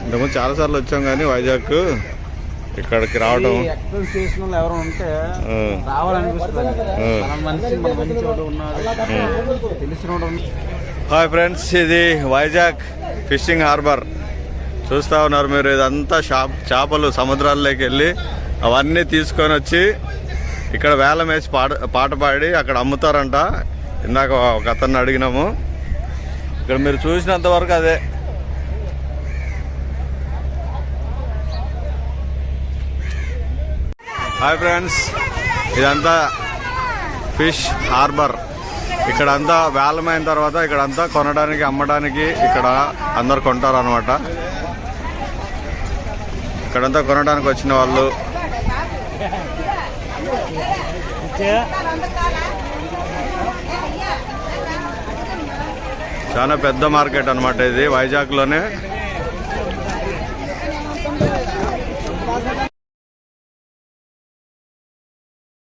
ఇంతకుముందు చాలా సార్లు వచ్చాం కానీ వైజాగ్ ఇక్కడికి రావడం హాయ్ ఫ్రెండ్స్, ఇది వైజాగ్ ఫిషింగ్ హార్బర్ చూస్తూ ఉన్నారు మీరు. ఇదంతా చేపలు సముద్రాల్లోకి వెళ్ళి అవన్నీ తీసుకొని వచ్చి ఇక్కడ వేలం వేసి పాట పాడి అక్కడ అమ్ముతారంట. ఇందాక ఒక అతన్ని అడిగినాము. ఇక్కడ మీరు చూసినంత వరకు అదే. హాయ్ ఫ్రెండ్స్, ఇదంతా ఫిష్ హార్బర్. ఇక్కడంతా వేలమైన తర్వాత ఇక్కడంతా కొనడానికి అమ్మడానికి ఇక్కడ అందరు కొంటారు అనమాట. ఇక్కడంతా కొనడానికి వచ్చిన వాళ్ళు చాలా పెద్ద మార్కెట్ అనమాట ఇది వైజాగ్లోనే.